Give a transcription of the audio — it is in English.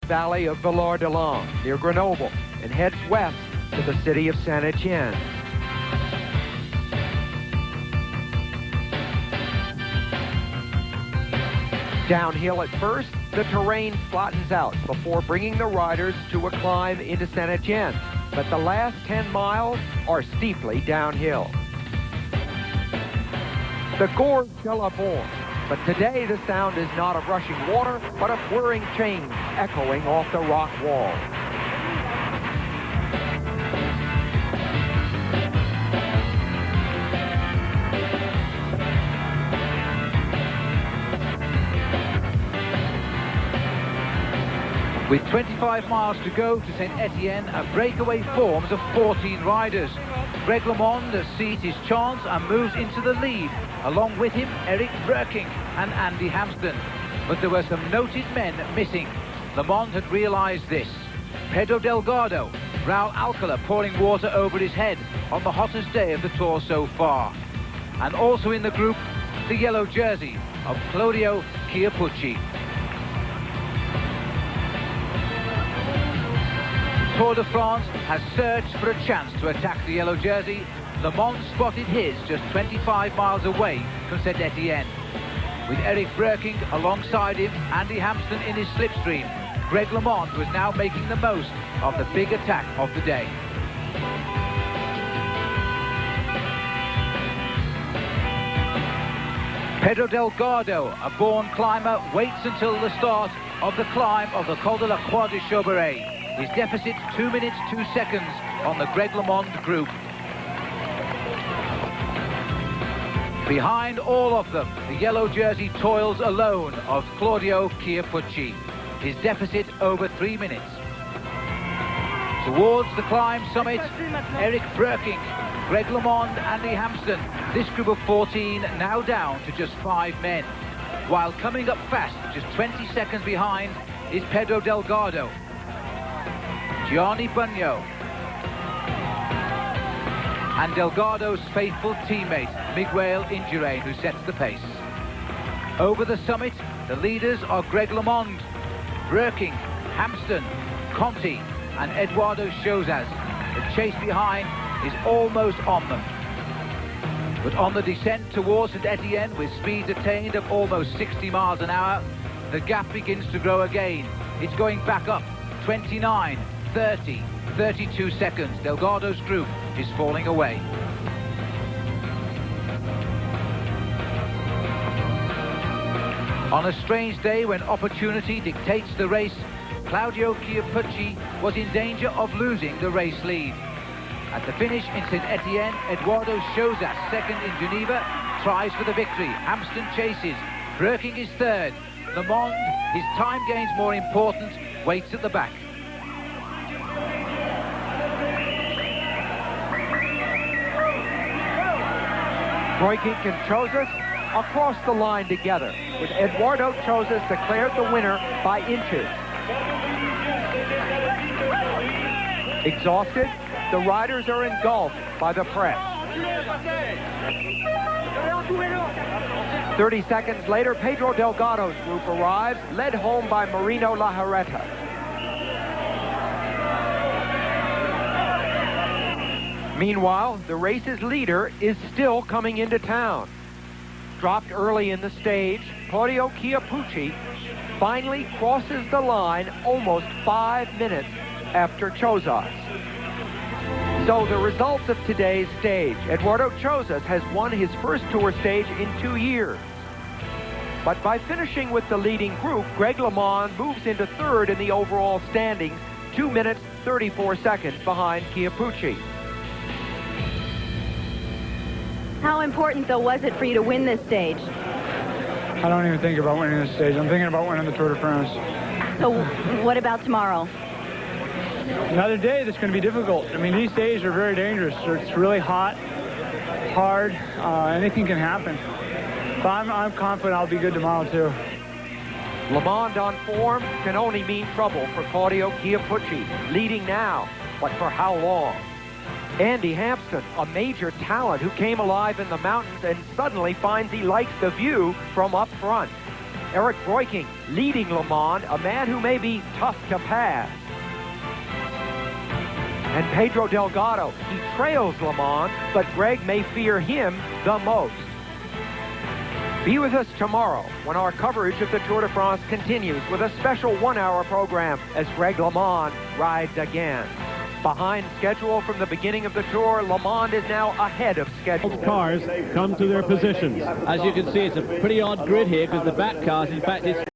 valley of Villard-de-Lans near Grenoble and heads west to the city of Saint-Etienne. Downhill at first, the terrain flattens out before bringing the riders to a climb into Saint-Etienne, but the last 10 miles are steeply downhill. The Gorge de la Borne, but today the sound is not of rushing water, but of whirring chains echoing off the rock wall. With 25 miles to go to Saint-Etienne, a breakaway forms of 14 riders. Greg LeMond sees his chance and moves into the lead. Along with him, Eric Breukink and Andy Hampsten. But there were some noted men missing. LeMond had realised this. Pedro Delgado, Raul Alcala pouring water over his head on the hottest day of the Tour so far. And also in the group, the yellow jersey of Claudio Chiappucci. Tour de France has searched for a chance to attack the yellow jersey. LeMond spotted his just 25 miles away from Saint-Etienne. With Eric Breukink alongside him, Andy Hampsten in his slipstream, Greg LeMond was now making the most of the big attack of the day. Pedro Delgado, a born climber, waits until the start of the climb of the Col de la Croix de Chauberey. His deficit 2 minutes 2 seconds on the Greg LeMond group. Behind all of them, the yellow jersey toils alone of Claudio Chiappucci. His deficit over 3 minutes. Towards the climb summit, Eric Breukink, Greg LeMond, Andy Hampsten. This group of 14 now down to just 5 men. While coming up fast, just 20 seconds behind, is Pedro Delgado. Gianni Bugno and Delgado's faithful teammate Miguel Indurain, who sets the pace. Over the summit, the leaders are Greg LeMond, Breukink, Hampsten, Conti and Eduardo Chozas. The chase behind is almost on them. But on the descent towards Saint-Etienne, with speeds attained of almost 60 miles an hour, the gap begins to grow again. It's going back up, 29, 30, 32 seconds. Delgado's group is falling away. On a strange day when opportunity dictates the race, Claudio Chiappucci was in danger of losing the race lead. At the finish in Saint-Etienne, Eduardo Chozas, second in Geneva, tries for the victory. Hampsten chases. Breukink is third. LeMond, his time gains more important, waits at the back. Breukink and Chozas across the line together, with Eduardo Chozas declared the winner by inches. Exhausted, the riders are engulfed by the press. 30 seconds later, Pedro Delgado's group arrives, led home by Marino Lajarreta. Meanwhile, the race's leader is still coming into town. Dropped early in the stage, Claudio Chiappucci finally crosses the line almost 5 minutes after Chozas. So the results of today's stage: Eduardo Chozas has won his first Tour stage in 2 years. But by finishing with the leading group, Greg LeMond moves into third in the overall standings, 2 minutes 34 seconds behind Chiappucci. How important, though, was it for you to win this stage? I don't even think about winning this stage. I'm thinking about winning the Tour de France. So what about tomorrow? Another day that's going to be difficult. I mean, these days are very dangerous. It's really hot, hard. Anything can happen. But I'm confident I'll be good tomorrow, too. LeMond on form can only mean trouble for Claudio Chiappucci, leading now, but for how long? Andy Hampsten, a major talent who came alive in the mountains and suddenly finds he likes the view from up front. Eric Breukink leading Le Mans, a man who may be tough to pass. And Pedro Delgado, he trails Le Mans, but Greg may fear him the most. Be with us tomorrow when our coverage of the Tour de France continues with a special one-hour program as Greg LeMond rides again. Behind schedule from the beginning of the Tour, LeMond is now ahead of schedule. Cars come to their positions. As you can see, it's a pretty odd grid here because the back cars, in fact, it's